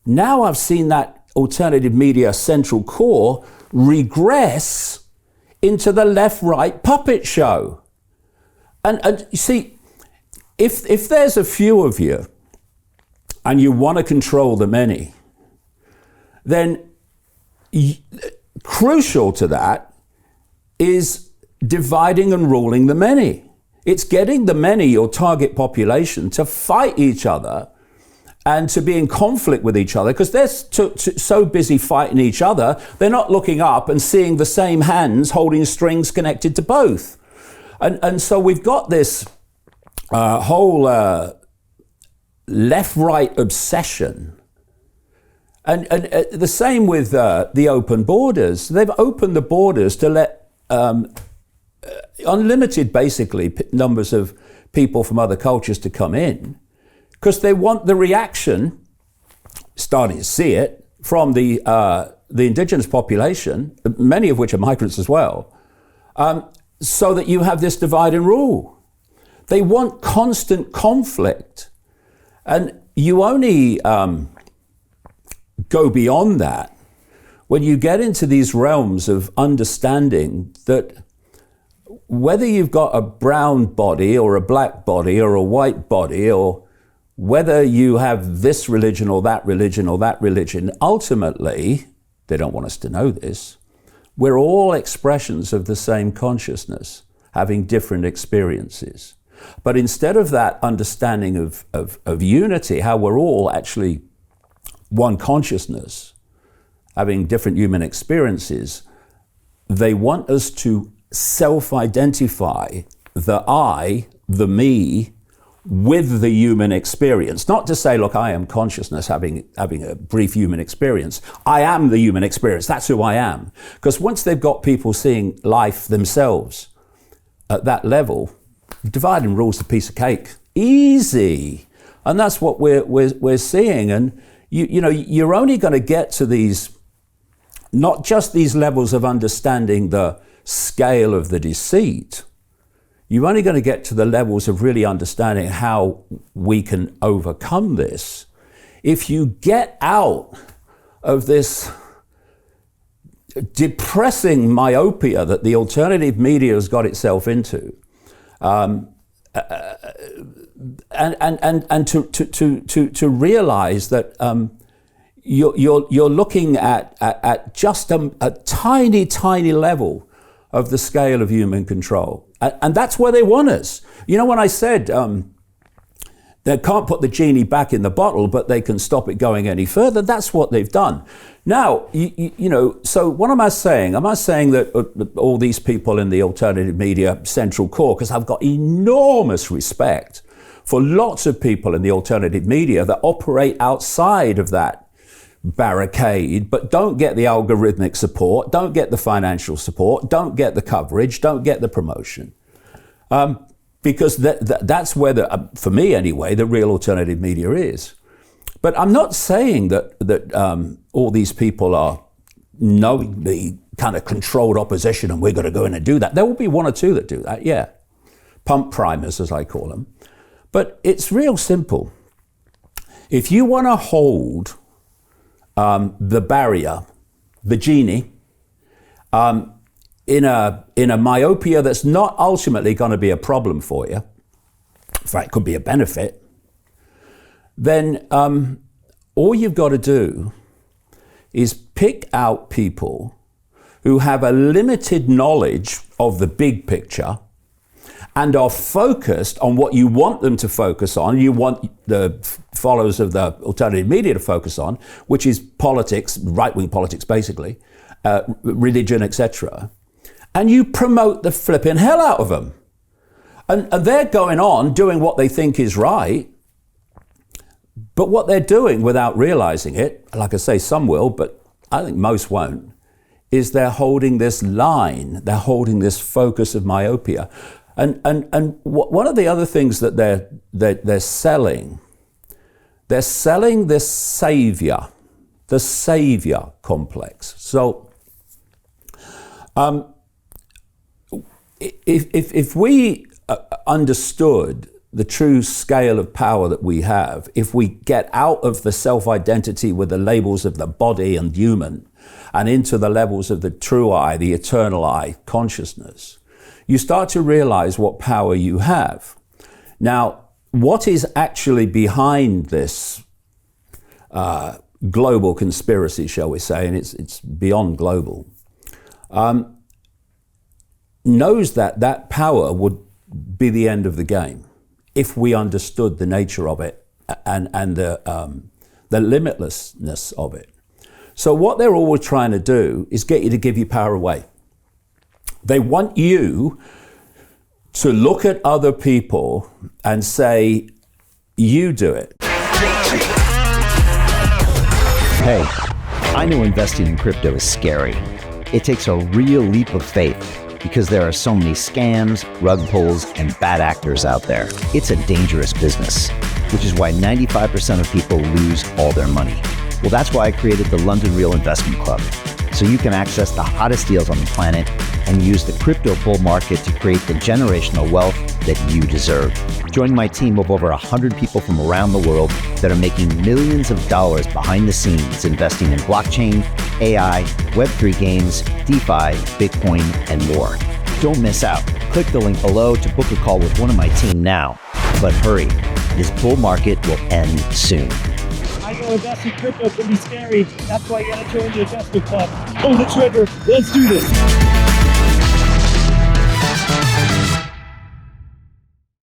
now I've seen that alternative media central core regress into the left-right puppet show. And you see, if there's a few of you and you want to control the many, then crucial to that is dividing and ruling the many. It's getting the many, your target population, to fight each other and to be in conflict with each other, because they're so busy fighting each other, they're not looking up and seeing the same hands holding strings connected to both. And so we've got this whole left-right obsession. And the same with the open borders. They've opened the borders to let unlimited, basically, numbers of people from other cultures to come in, because they want the reaction, starting to see it, from the indigenous population, many of which are migrants as well, so that you have this divide and rule. They want constant conflict. And you only go beyond that when you get into these realms of understanding that whether you've got a brown body or a black body or a white body, or whether you have this religion or that religion or that religion, ultimately, they don't want us to know this, we're all expressions of the same consciousness, having different experiences. But instead of that understanding of unity, how we're all actually one consciousness, having different human experiences, they want us to self-identify the I, the me, with the human experience. Not to say, look, I am consciousness having a brief human experience. I am the human experience. That's who I am. Because once they've got people seeing life themselves at that level, divide and rule's a piece of cake. Easy. And that's what we're seeing. And you know, you're only going to get to these, not just these levels of understanding the scale of the deceit, you're only going to get to the levels of really understanding how we can overcome this if you get out of this depressing myopia that the alternative media has got itself into, and to realize that you're looking at just a tiny level of the scale of human control. And that's where they want us. You know, when I said they can't put the genie back in the bottle, but they can stop it going any further, that's what they've done. Now, you know, so what am I saying? Am I saying that all these people in the alternative media central core, because I've got enormous respect for lots of people in the alternative media that operate outside of that barricade, but don't get the algorithmic support, don't get the financial support, don't get the coverage, don't get the promotion. Because that's where, for me anyway, the real alternative media is. But I'm not saying that all these people are knowingly kind of controlled opposition and we're going to go in and do that. There will be one or two that do that, yeah. Pump primers, as I call them. But it's real simple. If you want to hold the barrier, the genie, in a myopia that's not ultimately going to be a problem for you, in fact, it could be a benefit, then all you've got to do is pick out people who have a limited knowledge of the big picture and are focused on what you want them to focus on, you want the followers of the alternative media to focus on, which is politics, right-wing politics basically, religion, etc. And you promote the flipping hell out of them. And they're going on doing what they think is right, but what they're doing without realizing it, like I say, some will, but I think most won't, is they're holding this line, they're holding this focus of myopia. And one of the other things that they're selling this savior, the savior complex. So if we understood the true scale of power that we have, if we get out of the self-identity with the labels of the body and human and into the levels of the true I, the eternal I, consciousness, you start to realize what power you have. Now, what is actually behind this global conspiracy, shall we say, and it's beyond global, knows that power would be the end of the game if we understood the nature of it and the limitlessness of it. So what they're always trying to do is get you to give your power away. They want you to look at other people and say, you do it. Hey, I know investing in crypto is scary. It takes a real leap of faith because there are so many scams, rug pulls, and bad actors out there. It's a dangerous business, which is why 95% of people lose all their money. Well, that's why I created the London Real Investment Club, so you can access the hottest deals on the planet and use the crypto bull market to create the generational wealth that you deserve. Join my team of over 100 people from around the world that are making millions of dollars behind the scenes investing in blockchain, AI, Web3 games, DeFi, Bitcoin, and more. Don't miss out. Click the link below to book a call with one of my team now. But hurry, this bull market will end soon. I know investing in crypto can be scary. That's why you gotta join the investment club. Pull the trigger. Let's do this.